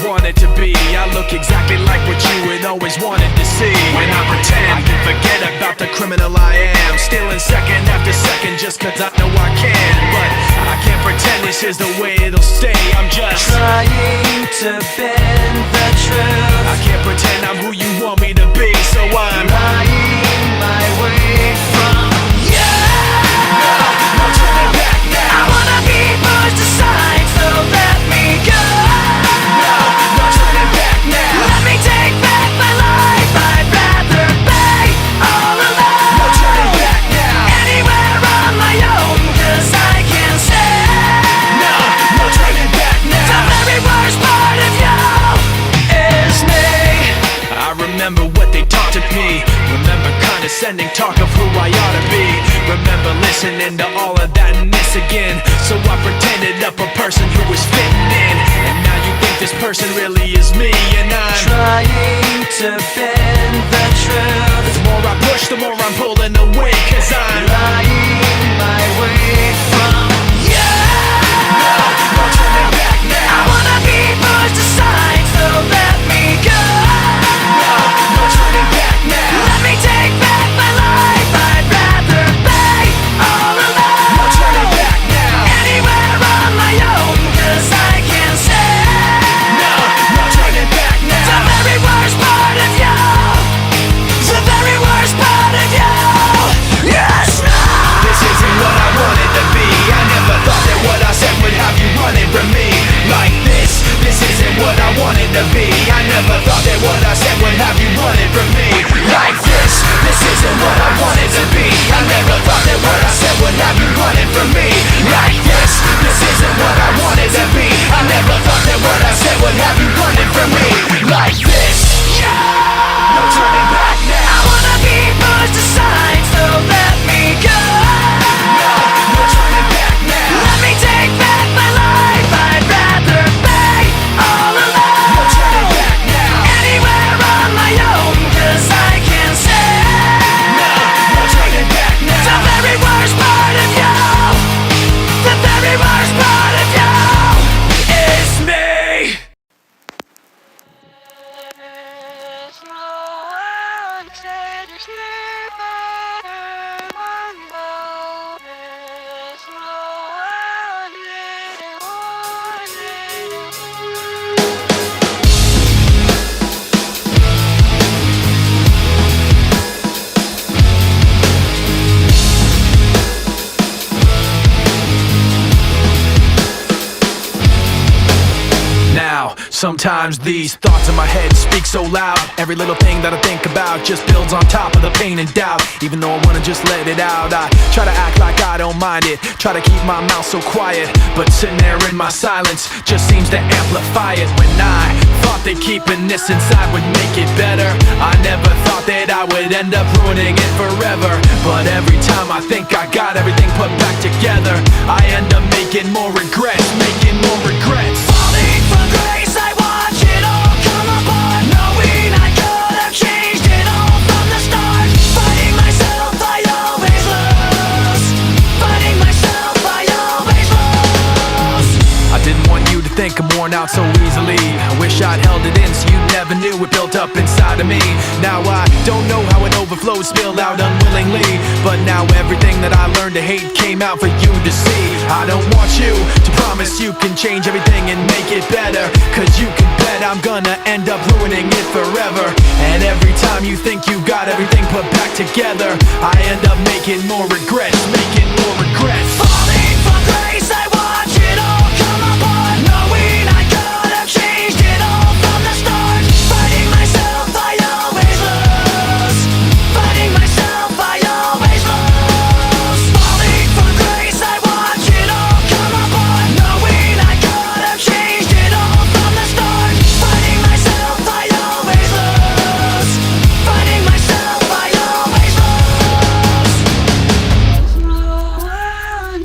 want it to be. I look exactly like what you had always wanted to see. When I pretend, I can forget about the criminal I am, stealing second after second just cause I know I can. But I can't pretend this is the way it'll stay. I'm just trying to bend the truth. I can't pretend I'm who you want me to be, so I'm lying my way from you. No turning back now. I wanna be pushed aside, so let me go. No turning back now. Let me take back my life. I'd rather be all alone. No turning back now. Anywhere on my own, cause I can say No turning back now. the very worst part of you is me. I remember what they taught to me. Remember condescending talk of who I ought to be. Remember listening to all of that and this again. So I pretended up a person who was fitting in. And now you think this person really is me. And I'm trying to bend the truth. the more I push, the more I'm pulling away. Cause I'm lying my way from you. no turning back now. I wanna be pushed aside, so let me go. No turning back now. Let me take back my life. I'd rather be all alone. No turning back now. Anywhere on my own, cause I can say No turning back the now. very worst part of you. The very worst part of you. Yes, no. This isn't what I wanted to be. I never thought that what I said would have you running from me like this. This isn't what I wanted to be. I never thought that what I said would have you running from me like this. This isn't what I wanted to be. I never thought that what I said would have you running from me like this. This isn't what I wanted to be. I never thought that what I said would have you running from me like this. No turning back now. I wanna be pushed aside, so let me go. No turning back now. Let me take back my life. I'd rather be all No alone. turning back now. Anywhere on my own, cause I can say No turning back the now. very worst part of you. The very worst part of you is me. There's no one said it's never Monday. There's no one didn't want Now, sometimes these thoughts in my head speak so loud. Every little thing that I think about just builds on top of the pain and doubt. Even though I wanna just let it out, I try to act like I don't mind it. Try to keep my mouth so quiet, but sitting there in my silence just seems to amplify it. When I thought that keeping this inside would make it better, I never thought that I would end up ruining it forever. But every time I think I got everything put back together, I end up making more regrets, making more regrets. Falling from grace, I watch it all come apart. Knowing I could have changed it all from the start. Fighting myself, I always lose. Fighting myself, I always lose. I didn't want you to think I'm worn out so easily. I wish I'd held it in so you never knew it built up inside of me. Now I don't know how it overflowed, spilled out unwillingly. But now everything that I learned to hate came out for you to see. I don't want you to promise you can change everything and make it better, cause you can bet I'm gonna end up ruining it forever. And every time you think you got everything put back together, I end up making more regrets, making more regrets. Falling from grace, I watch it all come apart. Knowing I could have changed it all from the start. Fighting myself, I always lose. Fighting myself, I always lose. Falling from grace, I watch it all come apart. Knowing I could have changed it all from the start. Fighting myself, I always lose. Fighting myself, I always lose. No one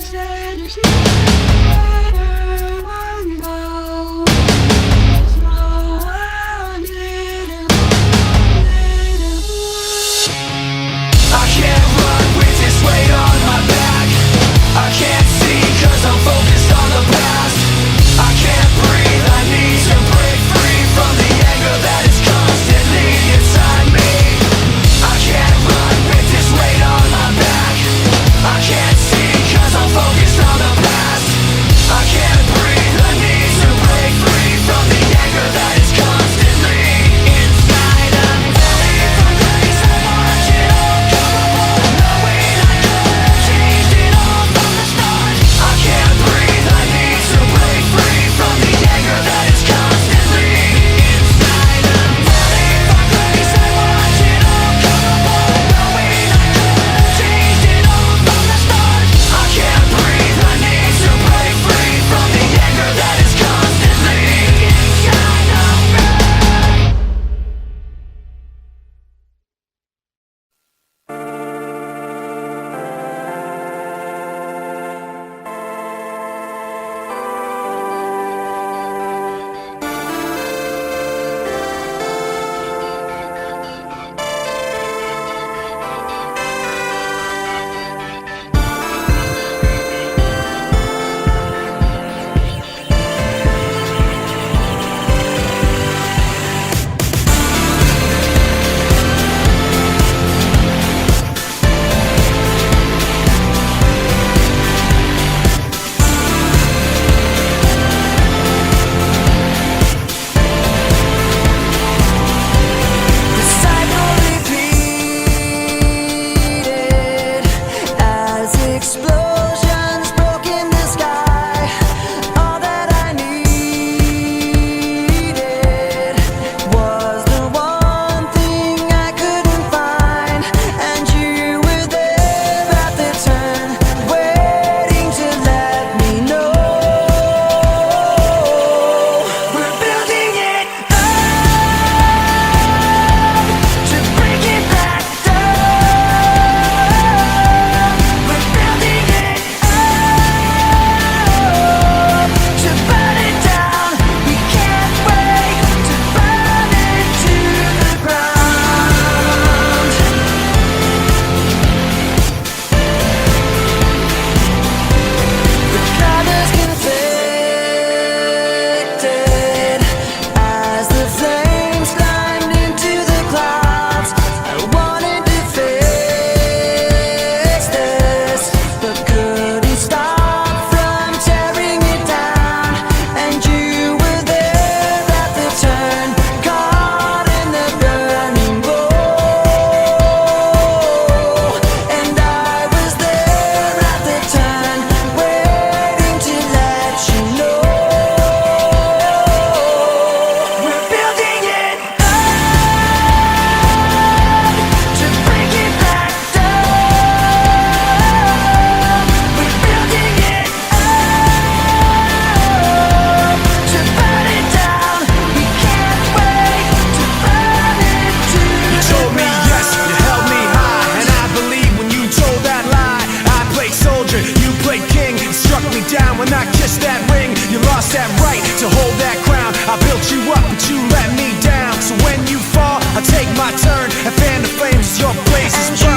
your place is